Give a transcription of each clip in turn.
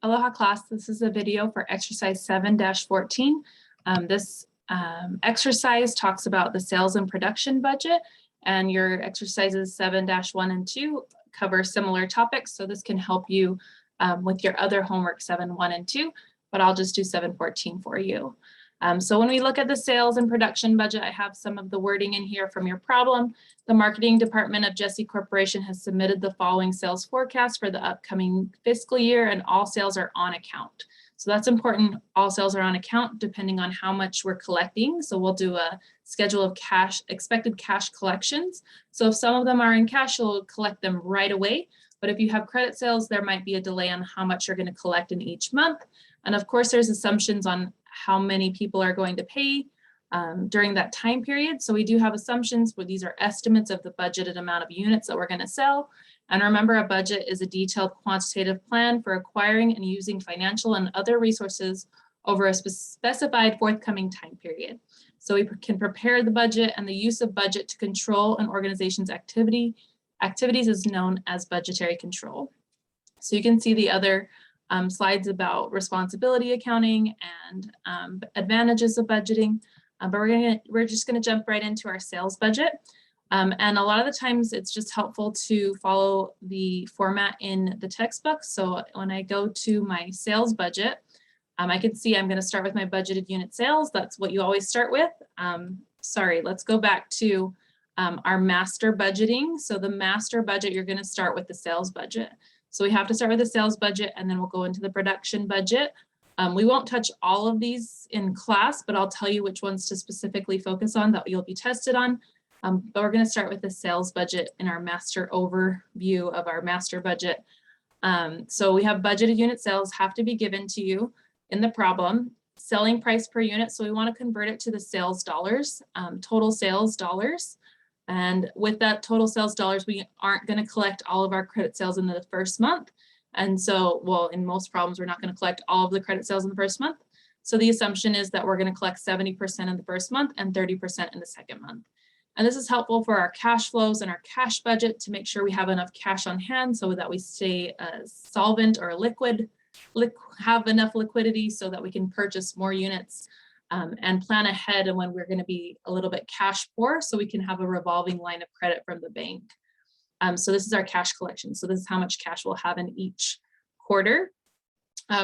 Aloha class, this is a video for exercise 7-14. This exercise talks about the sales and production budget, and your exercises 7-1 and 2 cover similar topics. So this can help you with your other homework 7-1 and 2, but I'll just do 7-14 for you. So when we look at the sales and production budget, I have some of the wording in here from your problem. The marketing department of Jesse Corporation has submitted the following sales forecast for the upcoming fiscal year, and all sales are on account. So that's important. All sales are on account depending on how much we're collecting. So we'll do a schedule of expected cash collections. So if some of them are in cash, you'll collect them right away. But if you have credit sales, there might be a delay on how much you're going to collect in each month. And of course, there's assumptions on how many people are going to pay during that time period. So we do have assumptions where these are estimates of the budgeted amount of units that we're going to sell. And remember, a budget is a detailed quantitative plan for acquiring and using financial and other resources over a specified forthcoming time period. So we can prepare the budget, and the use of budget to control an organization's activities is known as budgetary control. So you can see the other slides about responsibility accounting and advantages of budgeting, but we're just gonna jump right into our sales budget. And a lot of the times it's just helpful to follow the format in the textbook. So when I go to my sales budget, I can see I'm gonna start with my budgeted unit sales. That's what you always start with. Sorry, let's go back to our master budgeting. So the master budget, you're gonna start with the sales budget. So we have to start with the sales budget, and then we'll go into the production budget. We won't touch all of these in class, but I'll tell you which ones to specifically focus on that you'll be tested on. But we're going to start with the sales budget in our master overview of our master budget. So we have budgeted unit sales have to be given to you in the problem. Selling price per unit, so we want to convert it to the sales dollars, total sales dollars. And with that total sales dollars, we aren't going to collect all of our credit sales in the first month. And so, well, in most problems, we're not going to collect all of the credit sales in the first month. So the assumption is that we're going to collect 70% in the first month and 30% in the second month. And this is helpful for our cash flows and our cash budget to make sure we have enough cash on hand so that we stay solvent or have enough liquidity so that we can purchase more units and plan ahead and when we're going to be a little bit cash poor, so we can have a revolving line of credit from the bank. So this is our cash collection. So this is how much cash we'll have in each quarter.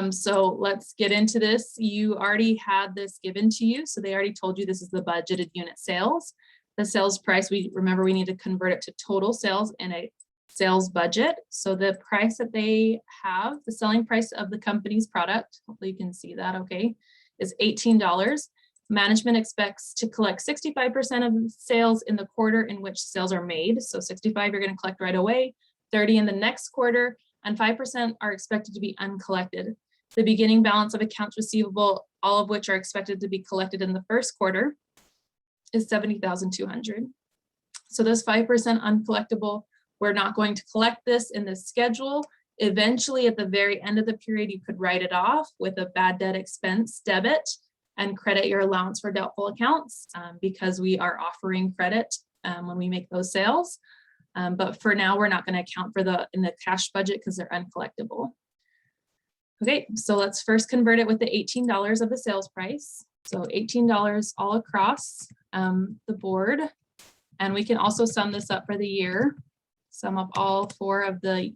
So let's get into this. You already had this given to you. So they already told you this is the budgeted unit sales. The sales price, remember we need to convert it to total sales in a sales budget. So the price that they have, the selling price of the company's product, hopefully you can see that, okay, is $18. Management expects to collect 65% of sales in the quarter in which sales are made. So 65 you're going to collect right away, 30 in the next quarter, and 5% are expected to be uncollected. The beginning balance of accounts receivable, all of which are expected to be collected in the first quarter, is $70,200. So this 5% uncollectible, we're not going to collect this in this schedule. Eventually, at the very end of the period, you could write it off with a bad debt expense debit and credit your allowance for doubtful accounts because we are offering credit when we make those sales. But for now, we're not going to account for in the cash budget because they're uncollectible. Okay, so let's first convert it with the $18 of the sales price. So $18 all across the board. And we can also sum this up for the year. Sum up all four of the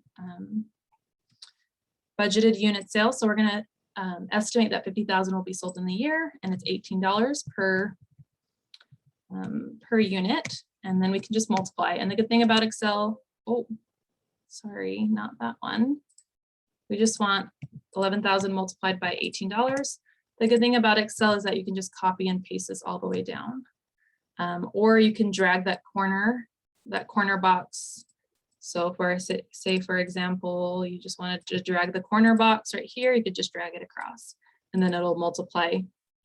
budgeted unit sales. So we're going to estimate that 50,000 will be sold in the year, and it's $18 per unit. And then we can just multiply. And the good thing about Excel, oh, sorry, not that one. We just want 11,000 multiplied by $18. The good thing about Excel is that you can just copy and paste this all the way down. Or you can drag that corner box. So for say, for example, you just wanted to drag the corner box right here, you could just drag it across and then it'll multiply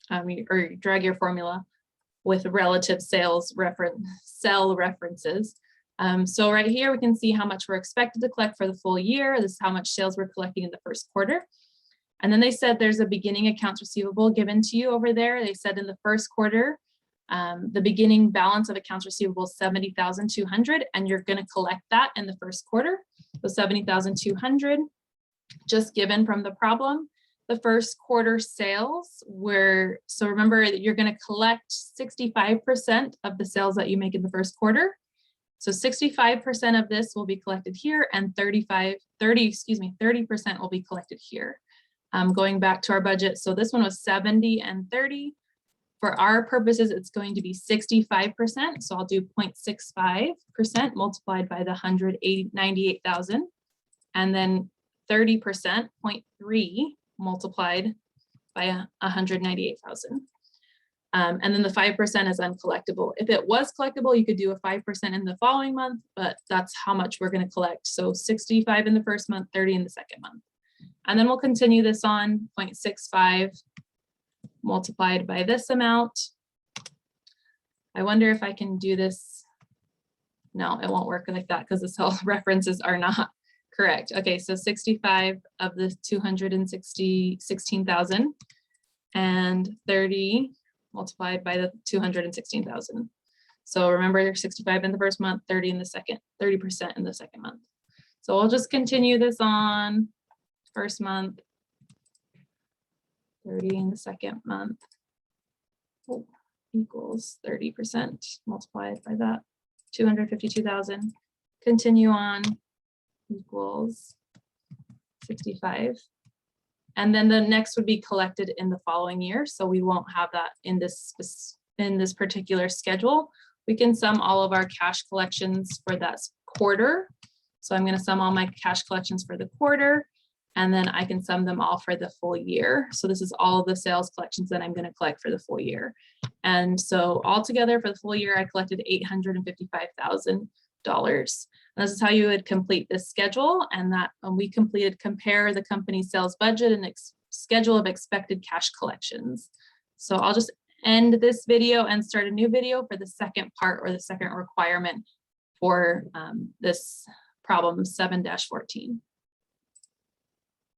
or drag your formula with relative cell references. So right here, we can see how much we're expected to collect for the full year. This is how much sales we're collecting in the first quarter. And then they said there's a beginning accounts receivable given to you over there. They said in the first quarter, the beginning balance of accounts receivable is $70,200, and you're going to collect that in the first quarter. So $70,200. just given from the problem. The first quarter sales were, so remember that you're going to collect 65% of the sales that you make in the first quarter. So 65% of this will be collected here, and 30% will be collected here. Going back to our budget, so this one was 70 and 30. For our purposes, it's going to be 65%. So I'll do 0.65% multiplied by the 198,000, and then 30%, 0.3 multiplied by 198,000. And then the 5% is uncollectible. If it was collectible, you could do a 5% in the following month, but that's how much we're going to collect. So 65 in the first month, 30 in the second month. And then we'll continue this on 0.65 multiplied by this amount. I wonder if I can do this. No, it won't work like that because the cell references are not correct. Okay, so 65 of the 216,000 and 30 multiplied by the 216,000. So remember, 65 in the first month, 30 in the second, 30% in the second month. So we'll just continue this on first month, 30 in the second month, equals 30% multiplied by that 252,000. Continue on, equals 65. And then the next would be collected in the following year. So we won't have that in this particular schedule. We can sum all of our cash collections for that quarter. So I'm going to sum all my cash collections for the quarter, and then I can sum them all for the full year. So this is all of the sales collections that I'm going to collect for the full year. And so altogether for the full year, I collected $855,000. This is how you would complete this schedule, and that we completed compare the company's sales budget and schedule of expected cash collections. So I'll just end this video and start a new video for the second part, or the second requirement for this problem 7-14.